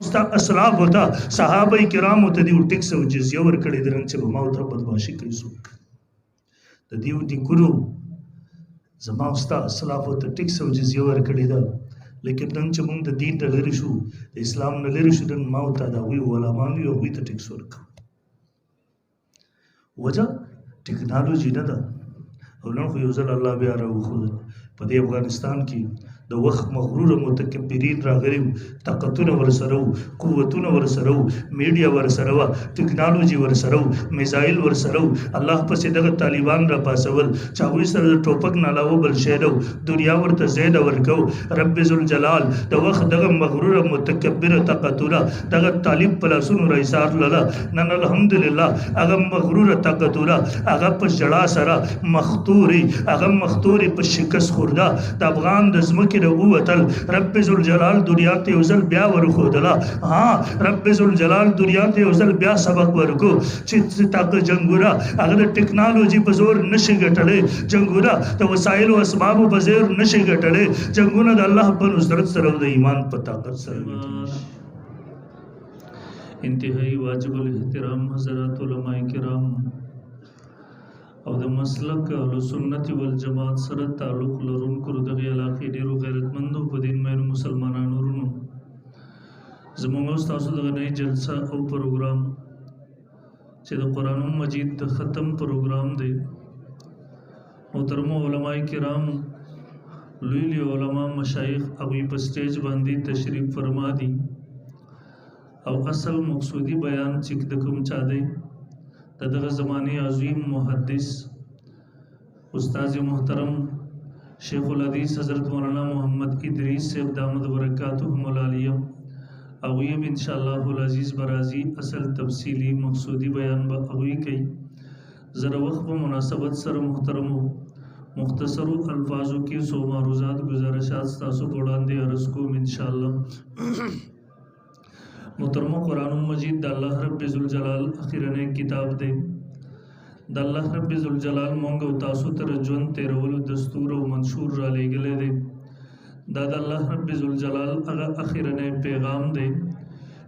ستا اسلاف ہوتا صحابه کرامو ته دی ټیکس او جزیه ورکړي درنګ چې به ما ته بدمعشي کوي څوک د دیو دی ګورو زما ستا اسلاف ته ټیکس او جزیه ورکړي دا لیکن نن چې موږ د دین نه لري شو د اسلام نه لري شو د ما ته دا وی علماء وی او وی ته ټیکس ورکړي وجه ټیکنالوژي نه ده او نن خو یو ځل الله بیا راوخو په دې افغانستان کې د وخت مغرور متکبرین راغلي طاقتونه ورسره قوتونه ورسره میډیا ورسره ټیکنالوژي ورسره میزایل ورسره الله پسې دغه طالبان را پاسول چاوي سره ټوپک نه علاوه بل شی نو دنیا ورته زید ورکو رب ذل جلال د وخت دغه مغرور متکبر طاقتونه دغه طالب پلاسونو رئیسار لاله نن الحمدلله هغه مغرور طاقتونه هغه په جړا سره مختوري هغه مختوري په شکست خورده د افغان د زمکه ووتل رب ذل جلال دنیا ته یو ځل بیا ورخودله رب ذل جلال دنیا ته یو ځل بیا سبق ورکو چې تاکه جنگونه هغه د ټیکنالوژي په زور نشي ګټلې جنگونه د وسایل او اسباب په زور نشي ګټلې جنگونه د الله په نصرت سره او د ایمان په طاقت سره انتهایی واجب الاحترام حضرات علماء کرام او د مسلک او سنت والجماعت سره تعلق لرونکو دغه علاقې ډیرو غیرتمندو په دین مینو مسلمانانو ورونو زموږ تاسو دغه نه جلسه او پروګرام چې د قرآن مجید د ختم پروګرام دی محترم علماء کرام لوی علماء مشایخ هغوی په سټیج باندې تشریف فرما دي او اصل مقصودی بیان چې د کوم چا دی دغه زمانه عظیم محدث استاد محترم شیخ الحدیث حضرت مولانا محمد ادریس صاحب دامت برکاتهم العالیہ او یہ ان شاء الله العزیز برازی اصل تفصیلی مقصودی بیان به اوی کوي زره وخت په مناسبت سره محترمو مختصر الفاظو کې سو معروضات گزارشات تاسو وړاندې عرض کوم ان شاء الله محترم قرآن مجید د الله رب ذوالجلال اخیرنه کتاب دی د الله رب ذوالجلال مونږ او تاسو ته ژوند تیرولو دستور او منشور را لېږلی دی دا د الله رب ذوالجلال هغه اخیرنه پیغام دی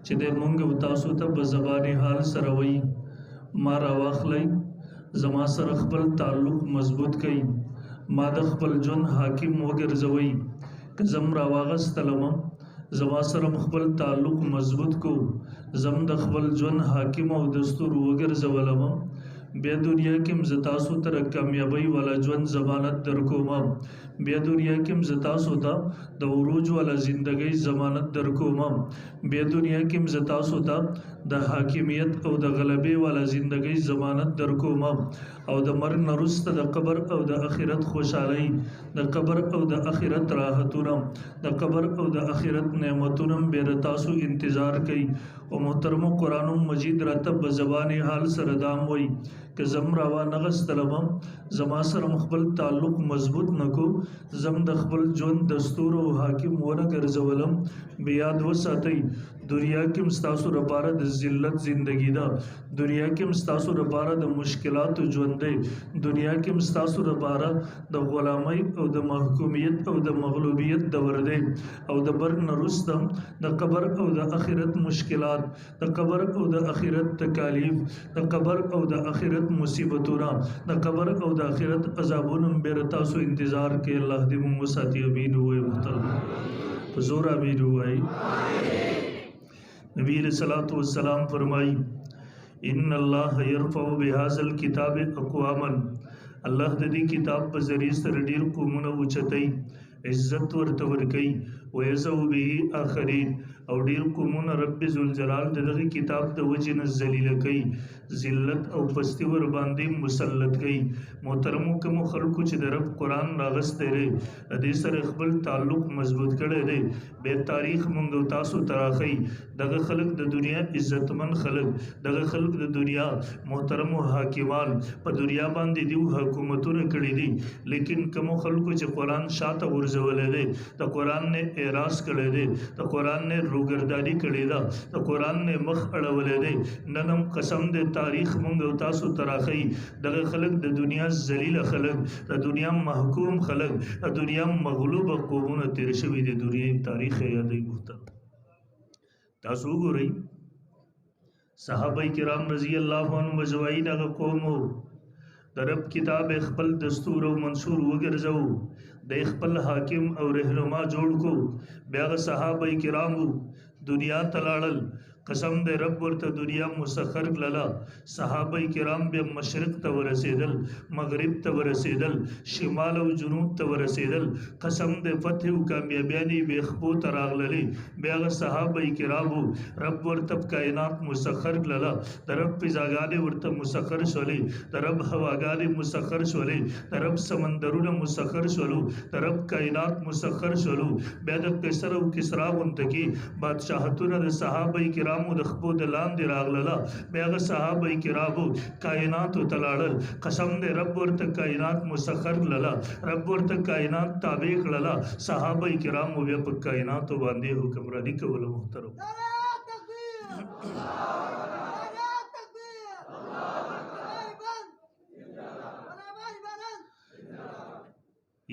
چې د مونږ او تاسو ته په زبان حال سره وایي ما راواخلی زما سره خپل تعلق مضبوط کړئ ما د خپل ژوند حاکم وګرځوئ که زم راواغستلم زما سره خپل تعلق مضبوط کو زم د خپل ژوند حاکم او دستور وګرځولم بیا دنیا کې ز تاسو تر کامیابی والا ژوند ضمانت درکوم بیا دنیا کې ز تاسو ته د عروج والا ژوندۍ ضمانت درکوم بیا دنیا کې ز تاسو ته د حاکمیت او د غلبې والا ژوندۍ ضمانت درکوم او د مرګ نه وروسته د قبر او د آخرت خوشحالي د قبر او د آخرت راحتونه د قبر او د آخرت نعمتونه به تاسو انتظار کوي او محترم قرآن مجید راتب زبان حال سره دام وای که زم راوا نغستلم زما سره خپل تعلق مضبوط نکو زم د خپل ژوند دستور او حاکم ونه ګرځولم بیا د وساتئ دنیا کې مستاسو لپاره د ذلت ژوندۍ ده دنیا کې مستاسو لپاره د مشکلات ژوند دی دنیا کې مستاسو لپاره د غلامۍ او د محکومیت او د مغلوبیت دور دی او د برګ نه وروسته د قبر او د آخرت مشکلات د قبر او د آخرت تکالیف د قبر او د آخرت مصیبتونه د قبر او د آخرت عذابونه به تاسو انتظار کې الله دې موږ ساتي امین وای محترم حضور امین وای نبی علیہ الصلوۃ والسلام فرمائی ان الله يرفع بهذا الكتاب اقواما الله د دې کتاب په ذریعہ سره ډیر قومونه اوچتای عزت ورته ورکي ويزو به آخرین او ډیر قومونه رب ذوالجلال دغه کتاب د وجه نه ذلیل کوي ذلت او پستی ور باندې مسلط کوي محترمو کوم خلکو چې د رب قران راغسته لري د سره خپل تعلق مضبوط کړي دي به تاریخ مونږ تاسو تراخي دغه خلک د دنیا عزتمن خلک دغه خلک د دنیا محترمو حاکمان په دنیا باندې دی حکومتونه کړي دي لیکن کوم خلکو چې قران شاته ورزولې دي د قران نه اعراض کړي دي د قران نه روګردانی کړي دا د قران نه مخ اړولې دي ننم قسم دې تاریخ مونږ تاسو تراخي دغه خلک د دنیا ذلیل خلک د دنیا محکوم خلک د دنیا مغلوب قومونه تیر شوی د دنیا تاریخ یادې ګوته تاسو ګورئ صحابه کرام رضی الله عنهم مجوعین هغه قوم د رب کتاب خپل دستور او منصور وګرځو د خپل حاکم او رهنما جوړ کو بیا صحابه کرام دنیا تلاړل قسم دے رب ورته دنیا مسخر کړله صحابه کرام بیا مشرق ته ورسېدل مغرب ته ورسېدل شمال او جنوب ته ورسېدل قسم دے فتح او کامیابیانی به خپو ته راغللې بیا صحابه کرام رب ورته کائنات مسخر کړله د رب فضاګانې ورته مسخر شولې د رب هواګانې مسخر شولې د رب سمندرونه مسخر شولو د رب کائنات مسخر شولو بیا د کسر او کسرا غونته کې بادشاہتونه د صحابه کرام د خپو د لاندې راغلله بیا صحابه کرامو کائنات تلاړل قسم دې رب ورته کائنات مسخر کړله رب ورته کائنات تابع کړله صحابه کرامو بیا په کائنات باندې حکمرانی کوله محترم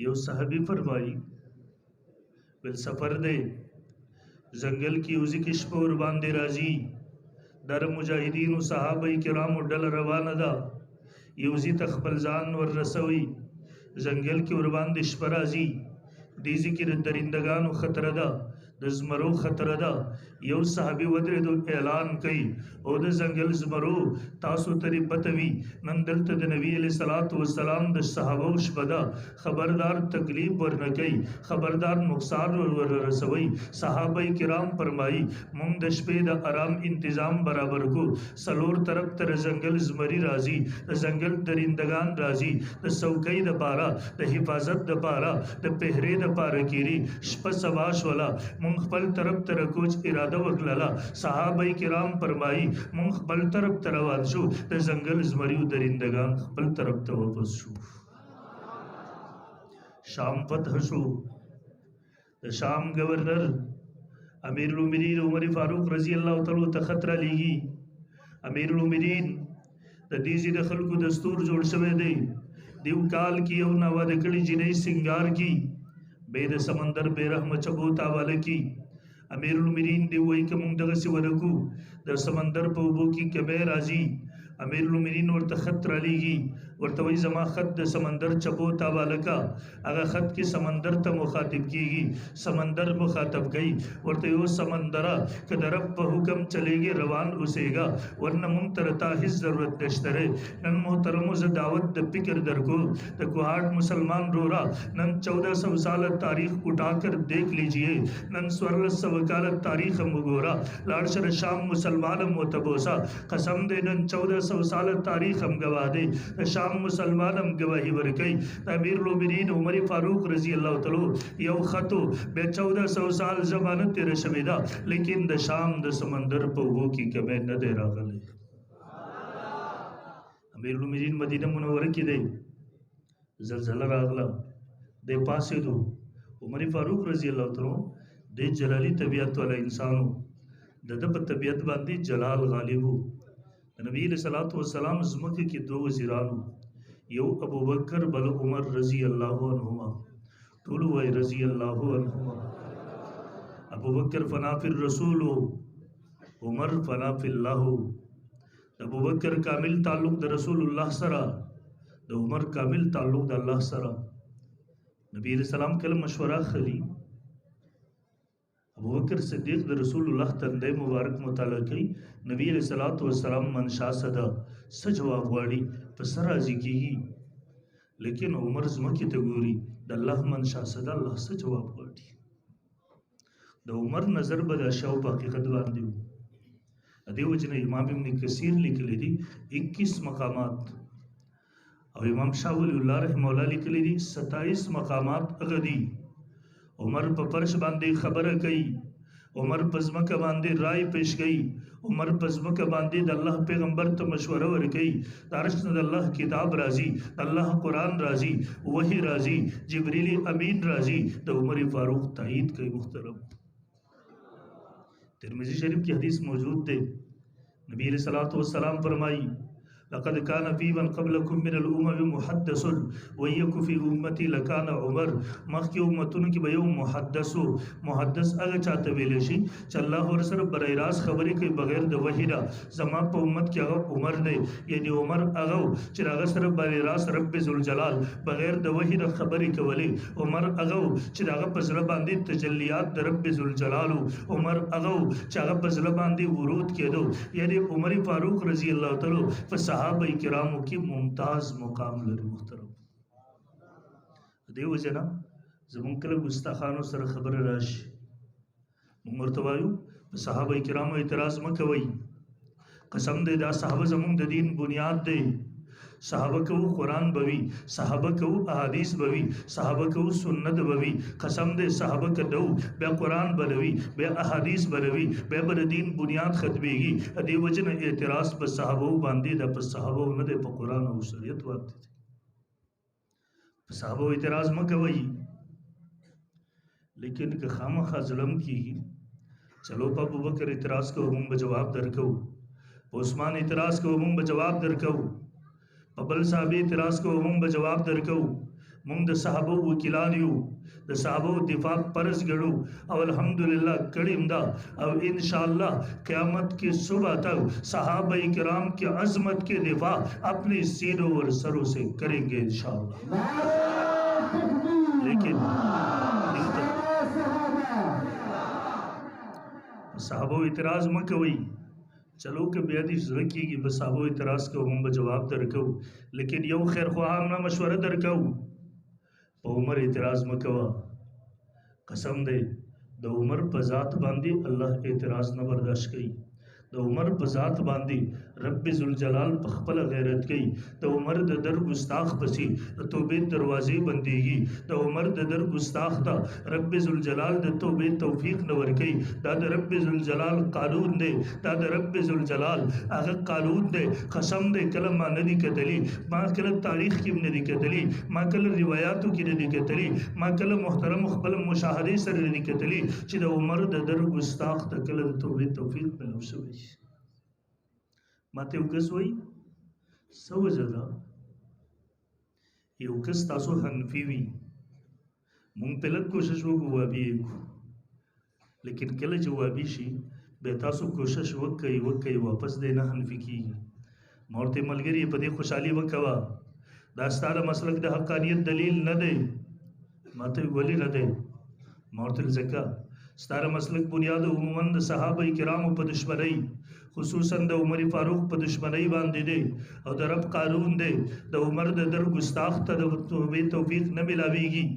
یو صحابی فرمائی بل سفر دے زنگل کی اوزی کشپ اور باندے راضی در مجاہدین و صحابہ کرام ڈل روانہ دا یوزی تخبل زان ور رسوی زنگل کی اور باندے شپ راضی دیزی کی درندگان و خطر دا د زمرو خطر ده یو صحابي ودرېدو اعلان کوي او د زنګل زمرو تاسو ترې پته وي نن دلته د نبی علیه الصلاۃ والسلام د صحابو شپه ده خبردار تکلیف ورنه کوي خبردار نقصان ور رسوي صحابه کرام فرمایي مونږ د شپې د آرام تنظیم برابر کو سلور طرف تر زنګل زمري راځي د زنګل درندگان راځي د څوکۍ د پاره د حفاظت د پاره د پهرې د پاره کیږي شپه سبا شولا مونږ خپل طرف ته کوچ اراده وکړه صحابه کرام فرمایي مونږ خپل طرف ته روان شو د زنګل زمریو درندگان خپل طرف ته واپس شو شام فتح شو د شام گورنر امیر المؤمنین عمر فاروق رضی الله تعالی ته خطر لیږي امیر المؤمنین د دې د خلکو دستور جوړ شوی دی دیو کال کی یو نو د کړي جنې سنگار کی بے د سمندر بے رحم چبو تاواله کی امیر المؤمنین دی وای کوم دغه سی ورکو د سمندر په وبو کی کبه راځي امیر المؤمنین ورته خط را لیږي ورته وای زما خط د سمندر چبو تاواله کا هغه خط کې سمندر ته مخاطب کیږي سمندر مخاطب گئی ورته یو سمندر که د رب په حکم چلےږي روان اوسېګا ورنه مونږ ته تا هیڅ ضرورت نشته نن محترمو ز دعوت د فکر درکو د کوهاټ مسلمان رورا نن 1400 سال تاریخ اٹھا کر دیکھ لیجئے نن 1600 کال تاریخ مګورا لاړ شر شام مسلمان متبوسا قسم دې نن 1400 سال تاریخ هم گوا دے شام مسلمان هم گواہی ورکئی امیر المؤمنین عمر فاروق رضی اللہ تعالی یو خطو بے 1400 سال زمانت تیر شویدا لیکن د شام د سمندر په وو کی کمه نه دی راغلی امیر المؤمنین مدینه منوره کې دی زلزلہ راغله د پاسې دو عمر فاروق رضی اللہ تعالی د جلالی طبیعت والا انسانو د په طبیعت باندې جلال غالبو نبی علیہ الصلوۃ والسلام زمکه کې دو وزیرانو یو ابو بکر بل عمر رضی اللہ عنہما ټول وای رضی اللہ عنہما ابو بکر فنا فی الرسول عمر فنا فی الله ابو بکر کامل تعلق د رسول الله سره د عمر کامل تعلق د الله سره نبی علیہ السلام کله مشوره خلی ابو بکر صدیق د رسول الله تندې مبارک مطالعه کوي نبی علیہ الصلوۃ والسلام منشا صدا س جواب غواړي په سر راضي کیږي لیکن عمر زمکه ته ګوري د الله منشا صدا الله س جواب غواړي د عمر نظر به د شاو په حقیقت باندې ادي وجنه امام ابن کثیر لیکلی دي 21 مقامات او امام شاه ولی الله رحمه الله لیکلی دي 27 مقامات غدي عمر په فرش باندې خبره کوي عمر په ځمکه باندې رائے پیش کوي عمر په ځمکه باندې د الله پیغمبر ته مشوره ورکوي د عرش نه د الله کتاب راځي د الله قرآن راځي وحی راځي جبریل امین راځي د عمر فاروق تایید کوي محترم ترمذی شریف کی حدیث موجود ہے نبی علیہ الصلوۃ والسلام فرمائی لقد كان في من قبلكم من الامم محدث ويك في امتي لكان عمر مخکې امتونو کې به یو محدث هغه چاته ویل شي چې الله ورسره برای راست خبرې کوي بغیر د وحی نه. زما په امت کې هغه عمر دی، یعنی عمر هغه چې هغه سره برای راست رب ذوالجلال بغیر د وحی نه خبرې کولې. عمر هغه چې هغه په زړه باندې تجلیات د رب ذوالجلال، عمر هغه چې هغه په زړه باندې ورود کېدو. یعنی عمر فاروق رضی الله تعالی په صحابه کرامو کې ممتاز مقام لري. محترم دیو جنا زمونږ کله ګستاخانو سره خبره راشي موږ ورته وایو په صحابه کرامو اعتراض مه کوئ. قسم دی دا صحابه زمونږ د دین بنیاد دی. صحابه کو قرآن بوي، صحابه کو احادیث بوي، صحابه کو سنت بوي. قسم دی صحابه کدو بیا قرآن بلوي بیا احادیث بلوي بیا بل دین بنیاد ختميږي. دی وجنه اعتراض په صحابه باندې د په صحابه نه د په قرآن او شریعت ورته دي. په صحابه اعتراض مکوي. لیکن که خامخا ظلم کیږي چلو په ابوبکر اعتراض کو موږ به جواب درکو، په عثمان اعتراض کو موږ به جواب درکو، په بل صحابه اعتراض کو موږ به جواب درکو. موږ د صحابه وکیلان یو، د صحابه دفاع فرض ګڼو او الحمدلله کړیم دا. او ان شاء الله قیامت کی صبح تک صحابہ کرام کی عظمت کے دفاع اپنے سینوں اور سروں سے کریں گے ان شاء اللہ. لیکن صحابه اعتراض مکوي. چلو که بیا دې زړه کېږي به صحابه اعتراض کوو موږ به جواب درکو، لیکن یو خیر خواهان نه مشوره درکو. په عمر اعتراض مکوه. قسم دی د عمر په ذات باندې الله اعتراض نه برداشت کوي. د عمر په ذات باندې رب ذوالجلال په خپل غیرت کوي. د عمر د در ګستاخ پسې د توبې دروازې بندېږي. د عمر د در ګستاخ ته رب ذوالجلال د توبې توفیق نه ورکوي. دا د رب ذوالجلال قانون دی، دا د رب ذوالجلال هغه قانون دی. قسم دی کله ما نه دي کتلي، ما کله تاریخ کې نه دي کتلي، ما کله روایاتو کې نه دي کتلي، ما کله محترم خپل مشاهدې سره نه دي کتلي چې د عمر د در ګستاخ ته کله د توبې توفیق ملو شوی. ماته یو کس وایي څه وجه ده یو کس تاسو حنفي وي، مونږ په لږ کوشش وکړو وابي یې کړو، لیکن کله چې وابي شي بیا تاسو کوشش وکړئ واپس دی نه حنفي کېږي. ما ورته ملګري په دې خوشحالي وکوه دا ستا د مسلک د حقانیت دلیل نه دی. ماته ولې نه دی؟ ما ورته ځکه ستا د مسلک بنیاد عموما د صحابه کرامو په دشمنۍ، خصوصا د عمر فاروق په دشمنۍ باندې دی او د رب قانون دی. د عمر د در ګستاخ ته د توبې توفیق نه ملاویږي.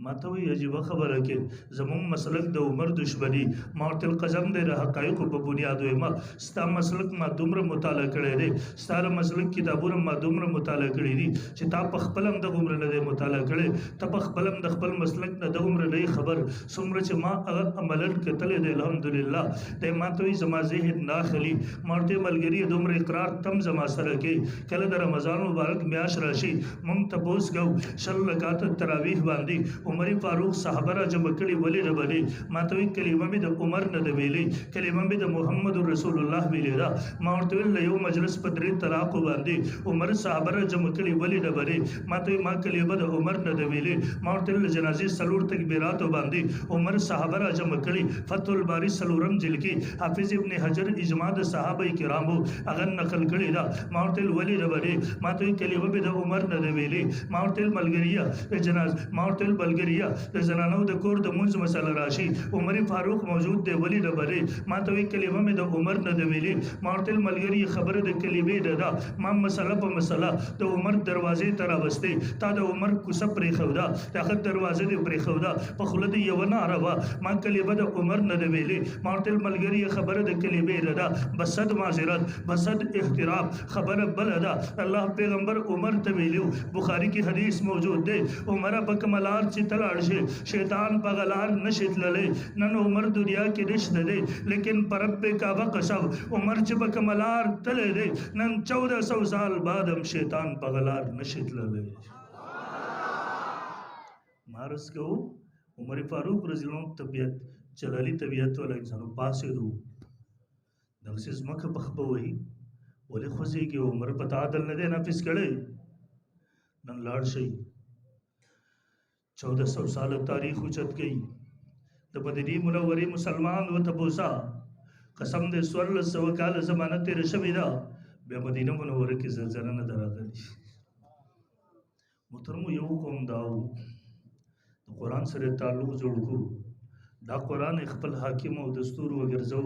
ما ته وایي عجیبه خبره کې زمونږ مسلک د عمر دشمني. ما ورته القسم دی د حقایقو په بنیاد وایم ستا مسلک ما دومره مطالعه کړی دی، ستا د مسلک کتابونه ما دومره مطالعه کړي دي چې تا په خپل هم د عمر نه دی مطالعه کړی، ته په خپل هم د خپل مسلک نه د عمر نه خبر. څومره چې ما هغه عملا کتلی دی الحمدلله. دی ما ته وایي زما ذهن نه خلي. ما ورته ملګري دومره اقرار تم زما سره کوي. کله د رمضان مبارک میاشت راشي مونږ تپوس کوو 100 رکعات تراویح باندې عمر فاروق صحابه را جمع کړي ولې نه بلې؟ ما ته وایي کلمه مې د عمر نه ده ویلې، کلمه مې د محمد رسول الله ویلې ده. ما ورته ویل یو مجلس په 3 طلاقو باندې عمر صحابه را جمع کړي ولې نه بلې؟ ما ته وایي ما کلمه د عمر نه ده ویلې. ما ورته ویل جنازې 4 تکبیراتو باندې عمر صحابه را جمع کړي. فتح الباری 4م جلد کې حافظ ابن حجر اجماع د صحابه کرامو هغه نقل کړي ده. ما ورته ویل ولې نه بلې؟ ما ته وایي کلمه مې د عمر نه ده ویلې. ما ورته ویل ملګريه د جنازه، ما ورته ویل د زنانو د کور د منځ مسله راشي عمر فاروق موجود دی ولې نه بلې؟ ما ته وایي کلمه مې د عمر نه ده ویلې. ما ورته ویل ملګري خبره د کلمې نه ده، ما مسله په مسله د عمر دروازې ته راوستې، تا د عمر کوڅه پرېښوده، د هغه دروازه دې پرېښوده، په خوله دې یوه ناره وه، ما کلمه د عمر نه ده ویلې. ما ورته ویل ملګري خبره د کلمې نه ده، بصد معذرت بصد احترام خبره بله ده. الله پیغمبر عمر ته ویلو، بخاری کې حدیث موجود دی عمر په کملار چې تلاړ شي شیطان په غلار نشي تللی. نن عمر دنیا کې نشته دی، لیکن پر رب کعبه قسم عمر چې په کملار تللی دی نن 1400 سال بعد هم شیطان په غلار نشي تللی. مارس کو عمر فاروق رضی الله عنه طبیعت جلالی طبیعت والا انسانو پاسې دو دغسې ځمکه په خپه وهي ولې خوځېږي عمر په عدل نه دی نافذ کړی نن لاړ شئ 1400 سال تاریخ اوچت گئی د مدینې منورې مسلمان و تبوسا قسم دې 1400 کال زمانه تیر شوې ده بیا مدینه منوره کې زلزلہ نه راغلی محترمو یو قوم داو د قرآن سره تعلق جوړ کو دا قرآن خپل حاکم او دستور وګرځو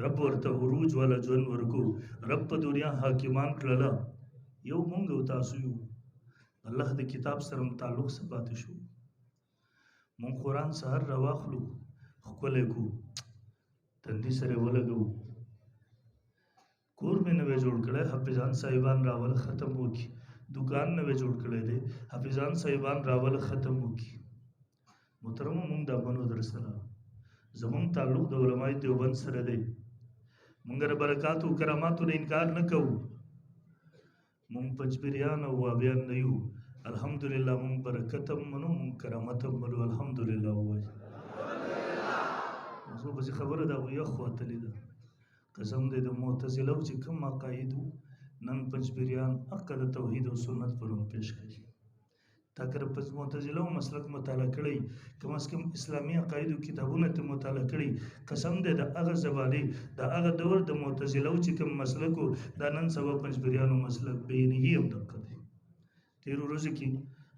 رب ورته عروج والا ژوند ورکو رب په دنیا حاکمان کړله یو مونږ او تاسو یو الله د کتاب سره تعلق ثبات شو مونږ قرآن سهار راواخلو ښکلی کو تندي سره ولګو کور مې نوې جوړ کړی حافظان صاحبان راول ختم وکړي دکان نوې جوړ کړی دی حافظان صاحبان راول ختم وکړي محترمو مونږ د منو در سره زمونږ تعلق د علماء دیوبند سره دی مونږ د برکاتو کراماتو نه انکار نه کوو مونږ پنځپیریان او وابیان نه یو الحمدلله مونږ برکت هم منو مونږ کرامت هم منو الحمدلله ووایي اوس به خبره ده یو خواتلی ده قسم دې د معتزله چې کوم عقاید نن پنځپیریان حق د توحید او سنت پرون پیش کړي تا کر پس معتزله او مسلک مطالعه کړي کم از کم اسلامي عقاید کتابونه ته مطالعه کړي قسم دې د هغه زبالي د هغه دور د معتزله چې کوم مسلک دا نن سبا پنځپیریانو مسلک به نه هم دقت دی تیر ورځ کې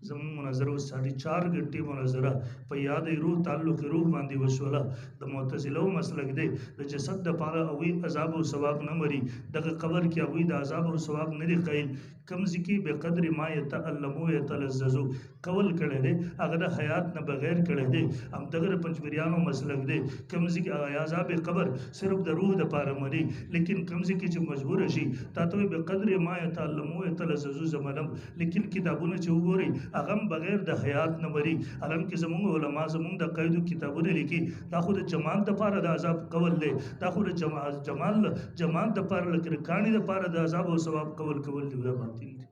زمون مناظره 4.5 غنټې مناظره په یاد روح تعلق روح باندې وشوله د معتزله مسلک دی د جسد د پاره او عذاب او ثواب نه مري دغه قبر کې او د عذاب او ثواب نه دی قیل کم ذکی به قدر ما يتعلمو يتلذذو قول کړي دی هغه د حیات نه بغیر کړي دی هم دغه پنځبریانو مسلک دی کم ذکی عذاب قبر صرف د روح د پاره مري لیکن کم ذکی چې مجبور شي تاسو به قدر ما يتعلمو يتلذذو زمانم لیکن کتابونه چې وګوري اغم بغیر د حیات نه مري علم کې زموږ علما زموږ د قیدو کتابونه لیکي دا خو د جماعت د پاره د عذاب قول دی دا خو د جماعت د پاره لکه کانی د پاره د عذاب او ثواب قول دی دا باطل دی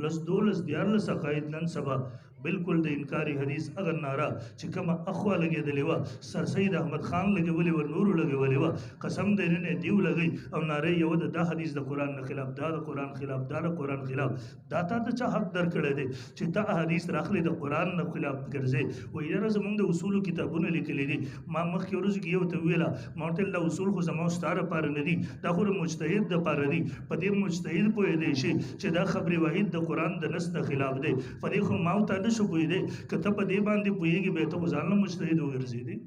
لس دولس دیارلس عقاید نن سبا بالکل د انکاری حدیث اگر نارا چې کومه اخوا لګېدلې وه سر سید احمد خان لګولې وه نورو لګولې وه قسم دی نن دیو لګئ او ناره یو دا حدیث د قرآن نه خلاف دا د قرآن خلاف دا د قرآن خلاف دا تا ته چا حق درکړی دی چې تا حدیث راخلې د قرآن نه خلاف ګرځې وایي یاره زموږ د اصولو کتابونه لیکلي دي ما مخکې ورځو کې یو ته وویله ما ورته دا اصول خو زما ستا لپاره نه دي دا خو د مجتهد دپاره دي په دې مجتهد پوهېدی شي چې دا خبرې واحد د قرآن د نص د خلاف دی په دې خو ما ورته نشو پوهېدی که ته په دې باندې پوهېږي بیا ته خو ځان نه مجتهد وګرځېدې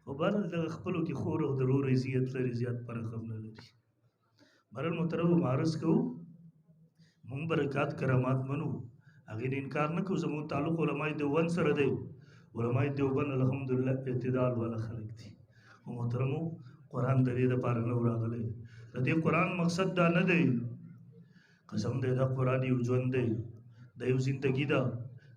خو بهرحال دغه خپلو کې خور او ضرور عزیت لري زیات فرق هم نه لري بهرحال محترمو عرض کوو مونږ برکات کرامات منو هغې نه انکار نه کوو زموږ تعلق علماء دیوبند سره دی علماء دیوبند الحمدلله اعتدال والا خلک دي خو محترمو قرآن د دې دپاره نه راغلی د دې قرآن مقصد دا نه دی قسم دی دا قرآن یو ژوند دی دا یو زندگی ده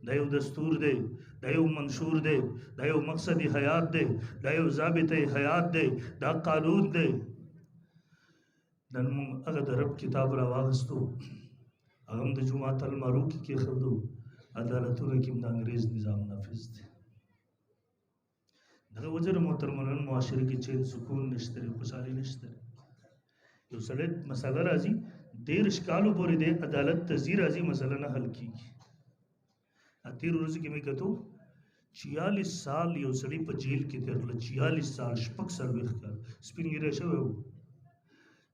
دا یو دستور دی دا یو منشور دی دا یو مقصد حیات دی دا یو ضابط حیات دی دا قانون دی نن موږ هغه د رب کتاب را واغستو هغه هم د جماعت المارو کې کېښودو عدالتونه کې هم د انګریز نظام نافذ دی دغه وجه د محترمانو معاشره کې چین سکون نشته دی خوشحالي نشته دی یو سړی مسله راځي 13 کالو پورې د عدالت ته ځي راځي مسله نه حل کېږي تیر ورځ کې مې کتو 46 سال یو سړی په جیل کې تیرله 46 سال شپږ څلوېښت کال سپین ږیری شوی و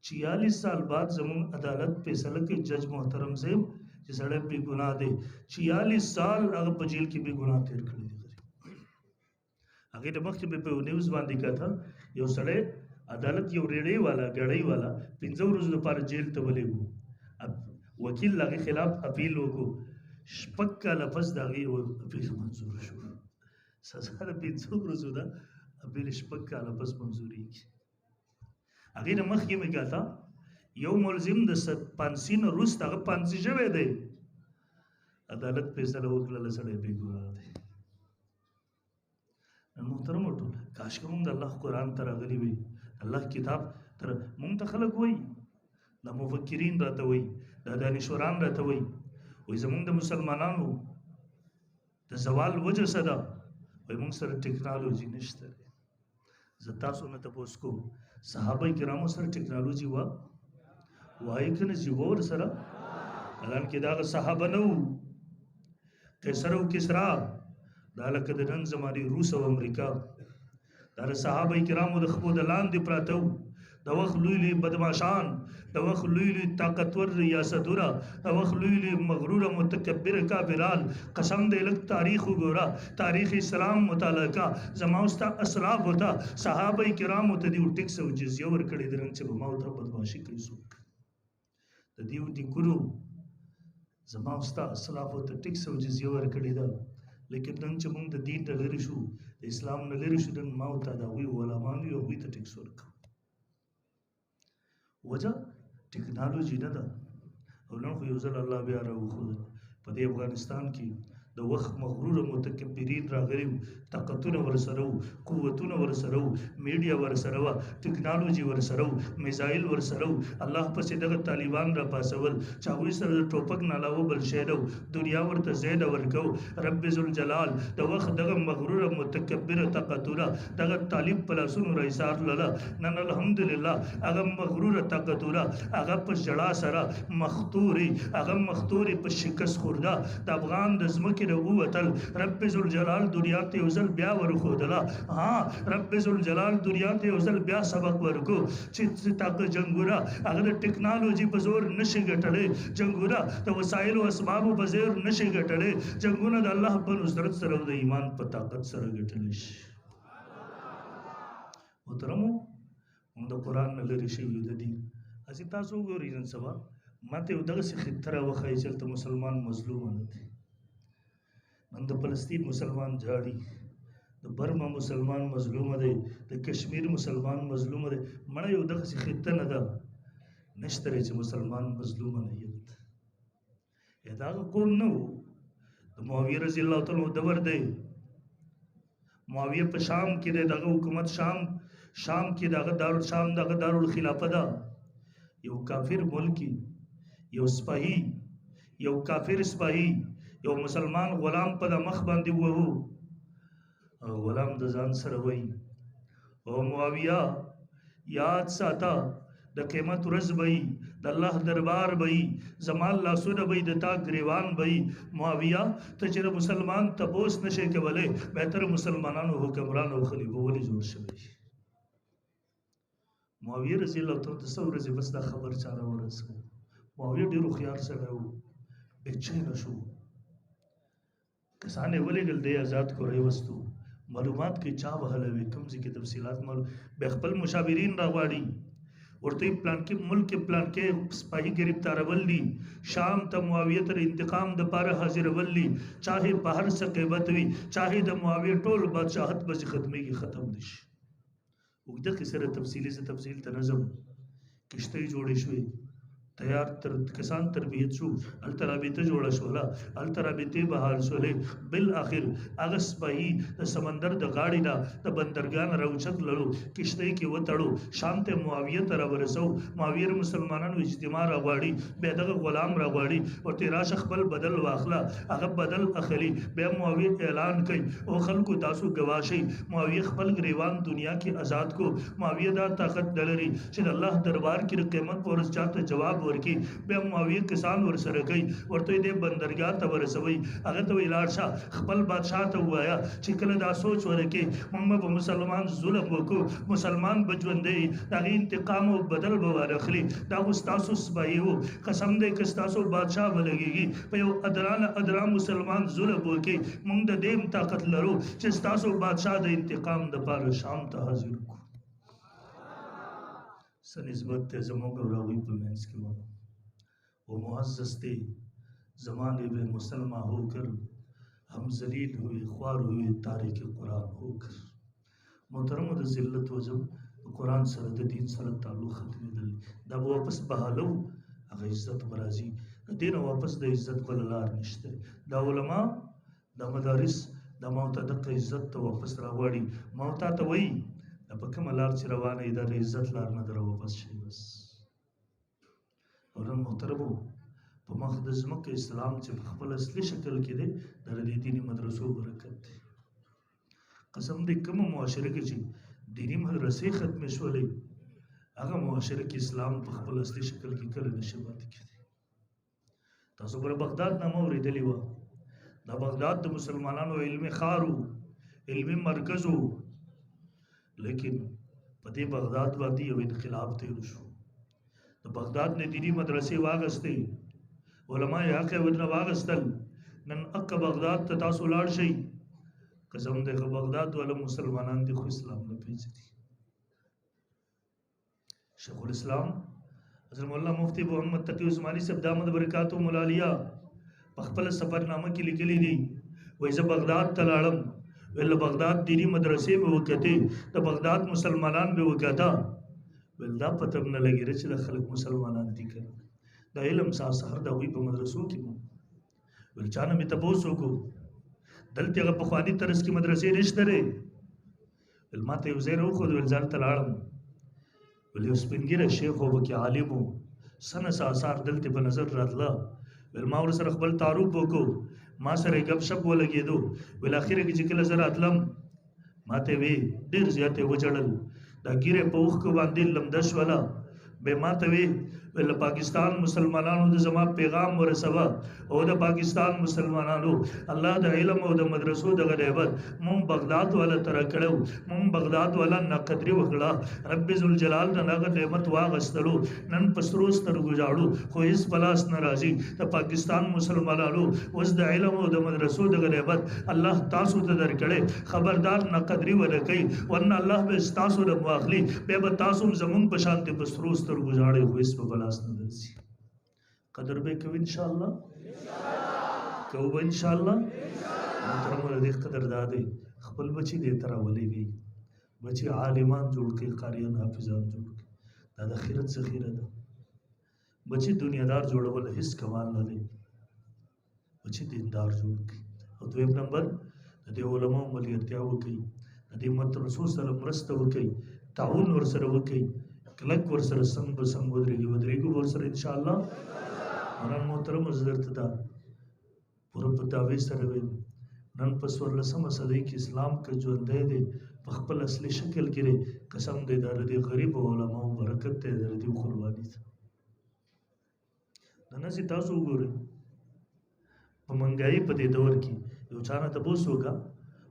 46 سال بعد زموږ عدالت فیصله کوي جج محترم صاحب چې سړی بې ګناه دی 46 سال هغه په جیل کې بې ګناه تیر کړی دی هغې د مخکې مې په نیوز باندې کته یو سړی عدالت یو ریړۍ والا ګړۍ والا 15 ورځو لپاره جیل ته ولېږو وکیل هغې خلاف اپیل وکړو شپږ کاله پس د هغې اپیل منظور شو سزا د 15 ورځو ده اپیل شپږ کاله پس منظورېږي هغې نه مخکې مې کته یو ملزم د پانسي نه وروسته هغه پانسي شوی دی عدالت فیصله وکړله سړی بې ګناه دی محترمو ټول کاشکې مونږ د الله قرآن ته راغلي وي الله کتاب تر مونږ ته خلک وایي دا مفکرین راته وایي دا دانشوران راته وایي وایي زمونږ د مسلمانانو د زوال وجه څه ده وایي مونږ سره ټکنالوژي نشته دی زه تاسو نه تپوس کوم صحابه کرامو سره ټکنالوژي وه وای کنه چې ور سره الان کې دا صحابه نو قیصر او کسرا دا لکه د نن زماني روس او امریکا دا صحابه کرامو د خپل لاندې پراته وو د وخت لوی لوی بدمعشان د وخت لوی لوی طاقتور ریاستونه د وخت لوی لوی مغرور متکبر کافران قسم دې لک تاریخ وګوره تاریخ اسلام مطالعه کا زما استا اسلاف ہوتا صحابه کرامو ته دی ټیکس او جزیه ور کړی درن چې به ما ته بدمعشي کوي سو د دیو دی ګورو زما استا اسلاف ته ټیکس او جزیه ور کړی دا لیکن نن چې موږ د دین ته لری شو د اسلام نه لری شو د ما ته دا وی علماء یو وی ته ټیکس ورک وجه ټیکنالوژي نه ده او نن خو یو ځل الله بیا راوښود په دې افغانستان کې د وخت مغرور متکبرین راغلي طاقتونه ورسره قوتونه ورسره میډیا ورسره ټیکنالوژي ورسره میزایل ورسره الله پسې دغه طالبان را پاسول چاوي سره ټوپک نه علاوه بل شی نو دنیا ورته زید ورکو رب ذل جلال د وخت دغه مغرور متکبر طاقتونه دغه طالب پلاسونو رئیسار لاله نن الحمدلله هغه مغرور طاقتونه هغه په جړا سره مختوري هغه مختوري په شکست خورده د افغان د زمکه وتل رب ذل جلال دنیا ته وزل بیا ورخودلا ها رب ذل جلال دنیا ته وزل بیا سبق ورکو چې تاکه جنگورا هغه د ټیکنالوژي په زور نشي ګټلې جنگورا د وسایل او اسباب په زور نشي ګټلې جنگونه د الله په نصرت سره د ایمان په طاقت سره ګټل شي محترمو موږ د قران نه لري شي د دین اسی تاسو ګورئ نن سبا ماته دغه څه خطر وخی چې مسلمان مظلوم نه دي نن د فلسطین مسلمان جاړي د برما مسلمان مظلوم دی د کشمیر مسلمان مظلوم دی مړ یو دغه څه خطه نه ده نشته چې مسلمان مظلوم نه یي دا کوم نو د معاویه رضی الله تعالی دور دی معاویه په شام کې دغه حکومت شام کې دغه دارالشام دغه دارالخلافه ده یو کافر ملکی یو سپاهی یو کافر سپاهی یو مسلمان غلام په د مخ باندې وو غلام د ځان سره وای او معاویه یاد ساته د قیامت ورځ وای د الله دربار وای زمال لاسونه وای د تا گریوان وای معاویه ته چې مسلمان تپوس نشي کولای بهتر مسلمانانو حکمران او خلیفہ ولې جوړ شوی معاویه رضی الله تعالی تصور زی بس دا خبر چاره ورسو معاویه ډیر خيار سره وو بچین شو کسانه ولګل دی آزاد کوري وستو معلومات کې چا وهلوي کوم ځکه تفصيلات معلوم به خپل مشاورین راغواړي ورته پلان کې ملک پلان کې سپاهي گرفتار ولي شام ته معاویه تر انتقام د پاره حاضر ولي چاهه بهر سقيبت وي چاهه د معاویه ټول بادشاہت به ختمي کې ختم دي وګړه کې سره تفصیل تنظیم کشته جوړې شوې تیار تر کسان تربیت شو الترابطه جوړه شولا الترابطه بحال شولې بل اخر هغه سپاهي د سمندر د غاړې نه د بندرګان راوچت لړو کشته کې وتړو شام ته معاویه تر ورسو معاویه مسلمانانو اجتماع راغواړي به دغه غلام راغواړي او تیراش خپل بدل واخلا هغه بدل اخلي به معاویه اعلان کوي او خلکو تاسو گواشي معاویه خپل گریوان دنیا کې آزاد کو معاویه دا طاقت دلري چې الله دربار کې قیامت پورس چاته جواب ورکی به معاویه کسان ورسره کوي ورته دې بندرګاه ته ورسوي هغه ته ویلار شه خپل بادشاہ ته وایا چې کله دا سوچ ورکی موږ به مسلمان ظلم وکړو مسلمان بجوندې دا انتقام او بدل به ورخلي دا استاسو سپایو قسم دې کستاسو بادشاہ ولګيږي په یو ادرا مسلمان ظلم وکړي موږ د دې طاقت لرو چې تاسو بادشاہ د انتقام د پاره شام ته حاضر کو سنسبت ته زموږ راوي په منځ کې وو वो मुअज़्ज़ज़ थे ज़माने में मुसलमान होकर हम ज़लील हुए ख्वार हुए तारिक कुरान होकर मोहतरम द ज़िल्लत वजब कुरान सर द दीन सर ताल्लुक़ ख़त्म दल दा वापस बहालो अगर इज़्ज़त बराज़ी दिन वापस द इज़्ज़त बललार निश्ते दा उलमा दा मदारिस दा मौता दक इज़्ज़त तो वापस रावाड़ी मौता तो वही दा पक्का मलार चिरवाने इधर इज़्ज़त लार न दर वापस शे बस और محترمو په مقدس مکه اسلام چې په خپل اصلي شکل کې دی د دینی مدرسو برکت دی قسم دې کوم معاشره کې چې دینی مدرسې ختم شولې هغه معاشره کې اسلام په خپل اصلي شکل کې کله نشي پاتې کېدی. تاسو ګوره بغداد نامه اورېدلې وه. دا بغداد د مسلمانانو علمي ښار و، علمي مرکز و، لیکن په دې بغداد باندې یو انقلاب تیر شو. د بغداد نه دیني مدرسې واغستې، علما یې حق ورنه واغستل. نن اکه بغداد ته تاسو لاړ شئ، قسم دی که بغداد والا مسلمانان دي خو اسلام نه پېژني. شیخ الاسلام حضرت مولانا مفتی محمد تقی عثماني صاحب دامت برکاتو ملالیه په خپل سفرنامه کې لیکلي دي، وایي زه بغداد ته لاړم، ویل بغداد دینی مدرسې به وکتې، د بغداد مسلمانان به وکتا، ویل دا پته م نه لګېده چې د خلک مسلمانان دي که نه. دا علم سهار د هغوی په مدرسو کې وو. ویل چا نه مې تپوس وکړو دلته هغه پخواني طرز کې مدرسې نشته دی. ویل ما ته یو ځای راوښود، ویل ځان ته لاړم، ویل یو سپین ږیری شیخ و پکې عالم و، سنه آثار دلته په نظر راتله. ویل ما ورسره خپل تعارف وکړو، ما سره یې ګپ شپ ولګېدو. ویل اخره کې چې کله زه راتلم ما ته وی ډېر زیات یې وچړل، دا ږیره په اوښکو باندې لمده شوله. بیا ما ته وی ویل پاکستان مسلمانانو د زما پیغام ورسوه، او د پاکستان مسلمانانو الله د علم او د مدرسو دغه نعمت مونږ بغداد والا تره کړو، مونږ بغداد والا ناقدري وکړه، رب ذوالجلال نه هغه نعمت واغستلو، نن په سرو سترګو ژاړو خو هېڅ په لاس نه راځي. د پاکستان مسلمانانو اوس د علم او د مدرسو دغه نعمت الله تاسو ته درکړی، خبردار ناقدري ونه کوئ، ورنه الله به ستاسو نه واخلي، بیا به تاسو هم زمونږ په شانتې په سرو سترګو ژاړئ خو هېڅ په لاس نه درځي. قدر به کوي انشاءالله، کوو به انشاءالله. محترمو د دې قدر دا دی خپل بچي دې ته راولېږئ، بچي عالمان جوړ کړئ، قاریان حافظان جوړ کړئ، دا د آخرت ذخیره ده. بچي دنیادار جوړول هېڅ کمال نه دی، بچي دیندار جوړ کړئ. او دویم نمبر د دې علماو ملګرتیا وکړئ، د دې مدرسو سره مرسته وکړئ، تعاون ورسره وکړئ، کلک ورسره سم به سم ودرېږو به ورسره انشاءالله. مولانا محترم زه درته دا پوره په دعوې سره ویم، نن په 14مه صدۍ کې اسلام که ژوندی دی په خپل اصلي شکل کې دی، قسم دی دا د دې غریبو علماو برکت دی، د دې قرباني ده. ننسې تاسو وګورئ په مهنګایي په دې دور کې یو چا نه تپوس وکړه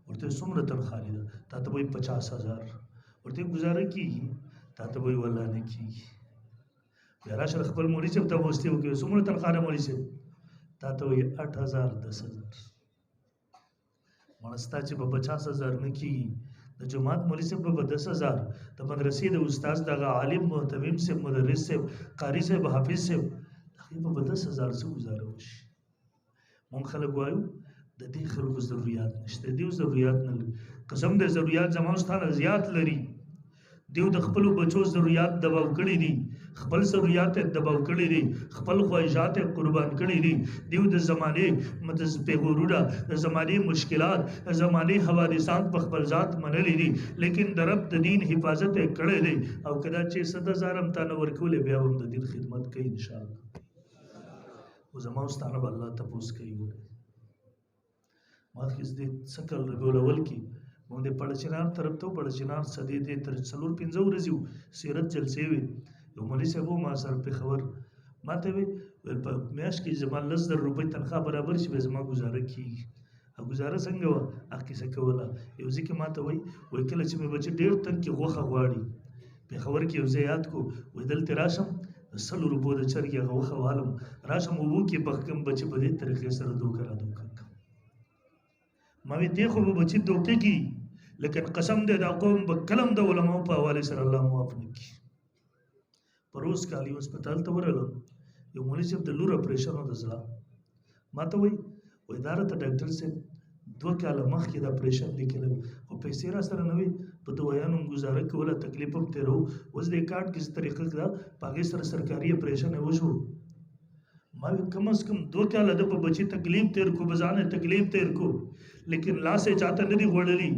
ورته څومره تنخوا ده، تا ته وایي 50,000، ورته ګزاره کېږي، تا ته وایي والله نه کېږي. بیا راشه خپل مولوي صاحب ته پوښتنې وکړي څومره تنخوا ده مولوي صاحب، تا ته وایي 8,000 10,000. مړه ستا چې په 50,000 نه کېږي، د جماعت مولوي صاحب به 10,000، د مدرسې د استاد دغه عالم محتمم صاحب مدرس صاحب قاري صاحب حافظ صاحب هغې به 10,000 څه ګزاره وشي. مونږ خلک وایو د دې خلکو ضروریات نشته، دیو ضروریات نه لري، قسم دی ضروریات زما او ستا نه زیات لري. دیو د خپلو بچو ضروریات دباو کړي دي، خپل ضروریات یې دباو کړي دي، خپل خواهشات یې قربان کړي دي. دیو د زمانې پیغورونه، د زمانې مشکلات، د زمانې حوادثات په خپل ذات منلي دي، لیکن د رب د دین حفاظت یې کړی دی. او که دا چې 100,000 هم تا نه ورکولی بیا هم د دین خدمت کوي انشاءالله. خو زما او ستا نه به الله تپوس کوي. مخکې دې څه کال ربیع الاول کې موږ د پړچنار طرف ته پړچنار صدې ته تر 4-5 ورځې سیرت جلسې وې، یو مولوي صاحب و ما سره پېښور، ما ته ویل په میاشت کې زما 10,000 روپۍ تنخوا برابر شي بیا زما ګزاره کېږي. ګزاره څنګه وه هغه کیسه کوله. یو ځای کې ما ته وایي کله چې مې بچي ډېر تن کې غوښه غواړي، پېښور کې یو ځای یاد کړو، وایي دلته راشم 100 روپو د چرګې هغه غوښه والم، راشم اوبو کې پخکم بچي په دې طریقې سره دوکه را دوکه کړم. ما وی دی خو به بچي دوکه کي، لیکن قسم دی دا قوم به کلم د علماو په حوالې سره الله معاف نه کړي. په روز کال یو هسپتال ته ورغلم، یو مولوي صاحب د لور اپریشن و د زړه، ما ته وایي دا راته ډاکټر صاحب 2 کاله مخکې د اپریشن لیکلی خو پیسې را سره نه وي، په دوايانو هم ګزاره کوله، تکلیف هم تېرو، اوس دې کارډ کې څه طریقه ده په هغې سره سرکاري اپریشن یې وشو. ما وی کم از کم 2 کاله د په بچي تکلیف تېر کو، به ځان یې تکلیف تېر کو، لیکن لاس یې چاته نه دي غوړلي،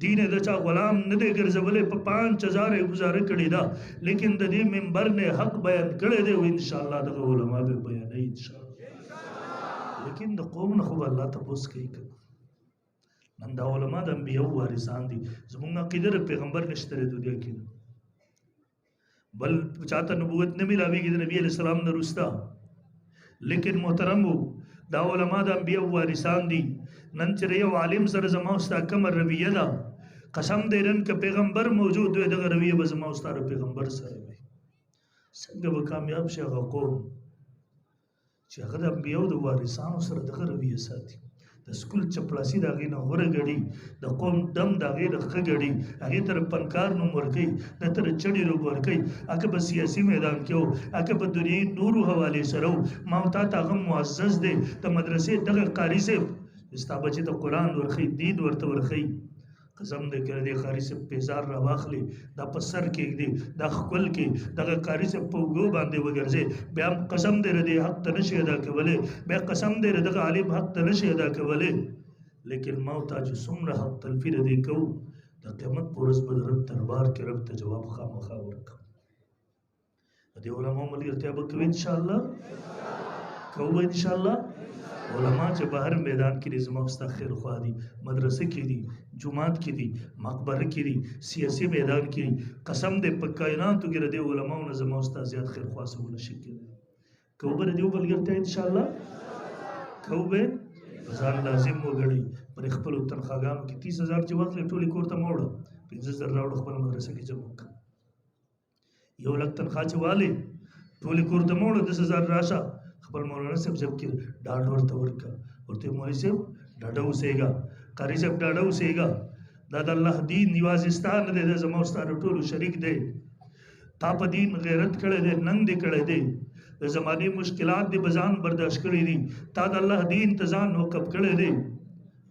دین یې د چا غلام نه دی ګرځولی، په 5,000 یې ګزاره کړې ده، لیکن د دې منبر نه حق بیان کړی دی. انشاءالله دغه علما به بیانوي انشاءالله، لیکن د قوم نه خو به الله تپوس کوي. نن دا علما د انبیاو وارثان دي، زمونږ عقیده د پیغمبر نشته دی دنیا کې. بل چاته نبوت نه ملاویږي د نبی علیہ السلام نه رستا لیکن محترم دا علما د انبیاء وارثان دي نن چې یو عالم سره زما استا کوم رویه ده قسم دې نن ک پیغمبر موجود وي دغه رویه به زما استا پیغمبر سره وي څنګه به کامیاب شي هغه قوم چې هغه د انبیاء د وارثانو سره دغه رویه ساتي د سکول چپړاسي د هغې نه غوره ګړي د قوم دم د هغې نه ښه ګړي هغې ته پنکار نوم ورکوي د ته چړې روب ورکوي هغه په سیاسي میدان کې و هغه په دنیایي نورو حوالې سره و ما تا ته هغه معزز دی د مدرسې دغه قاري صاحب ستا بچې ته قرآن ورښي دین ورته ورښي قسم دې کړه دې قاري صاحب پیزار را واخلي دا په سر کېږدي دا ښکل کې دغه قاري صاحب په اوږو باندې وګرځي بیا قسم دې دې حق ته نشي ادا کولی بیا قسم دې دغه عالم حق ته نشي ادا کولی لیکن ما ته چې څومره حق تلفي د دې کوو د قیامت په ورځ به د رب دربار کې رب ته جواب خامخا ورکړو د دې علماو ملګرتیا به کوو انشاءالله کوو انشاءالله علما چې بهر میدان کې دي زما ستا خیر خوا دي مدرسه کې دي جماعت کې دي مقبره کې دي سیاسي میدان کې دي قسم دې په کائناتو کې د دې علماو نه زما ستا زیات خیر خوا څه ونشي کېدی کوو به د دې ملګرتیا انشاءالله کوو به ځان لازم وګڼئ پر خپلو تنخواګانو کې 30,000 چې واخلې ټولې کور ته مه وړه 15,000 راوړه خپله مدرسه کې جمع کړه 1,00,000 تنخوا چې والې ټولې کور ته مه وړه 10,000 راشه خپل مولانا صاحب جب کې ډاډ ورته ورکړه ورته مولوي صاحب ډاډه اوسېږه قاري صاحب ډاډه اوسېږه دا د الله دین یوازې ستا نه دی دا زما ستا د ټولو شریک دی تا په دین غیرت کړی دی ننګ دې کړی دی د زمانې مشکلات دې به ځان برداشت کړی دي تا د الله دین ته ځان وقف کړی دی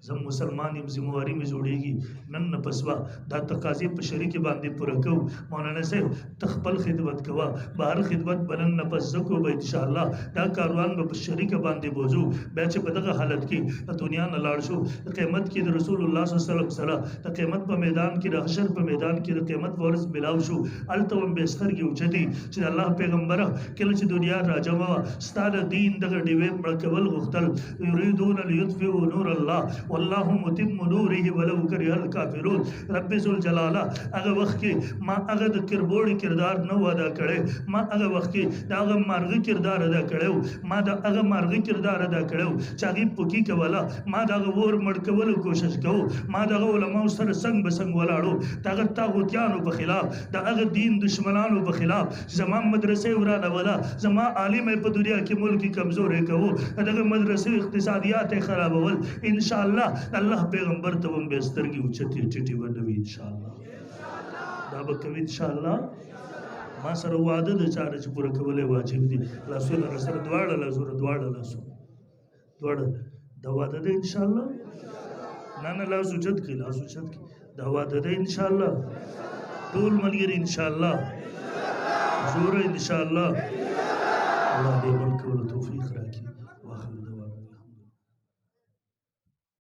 زم مسلمان یم ذمہواری مې جوړېږي نن نه پسوا دا تقاضې په شریک باندې پوره کوو مولانا صاحب ته خپل خدمت کوه بهر خدمت به نن نه پس زه کوو به انشاءالله دا کاروان به په شریک باندې بوځو بیا چې په دغه حالت کې د دنیا نه لاړ شو د قیامت کې د رسول الله صلی الله علیه وسلم سره د قیامت په میدان کې د حشر په میدان کې د قیامت په ورځ ملاو شو هلته هم بې سترګې اوچتې چې د الله پیغمبره کله چې دنیا راجمه وه ستا د دین دغه ډیوې مړه کول غوښتل یریدون لیطفئوا نور الله والله متم نوره ولو کرہ الکافرون رب ذوالجلالہ هغه وخت کې ما هغه د کربوړي کردار نه ادا کړی ما هغه وخت کې د هغه مارغه کردار ادا کړی ما د هغه مارغه کردار ادا کړی چې هغې پوکي کوله ما د هغه اور مړ کولو کوشش کوو ما د هغه علماو سره څنګ به څنګ ولاړو د هغه طاغوتیانو په خلاف د هغه دین دشمنانو په خلاف زما مدرسې ورانوله زما عالم په دنیا کې ملک کمزورې کوو دغه مدرسې اقتصادیات خرابول انشاءالله الله پیغمبر ته هم به سترګې اوچتې ټیټې ونوي انشاءالله دا به کوي انشاءالله ما سره وعده ده چاره چې پوره کولی واجب دي لاسونه راسره دواړه لاسونه دواړه دا وعده ده انشاءالله نه لاس اوچت کړي دا وعده ده انشاءالله ټول ملګري انشاءالله زوره انشاءالله الله دې ملک ولو توفیق راکړي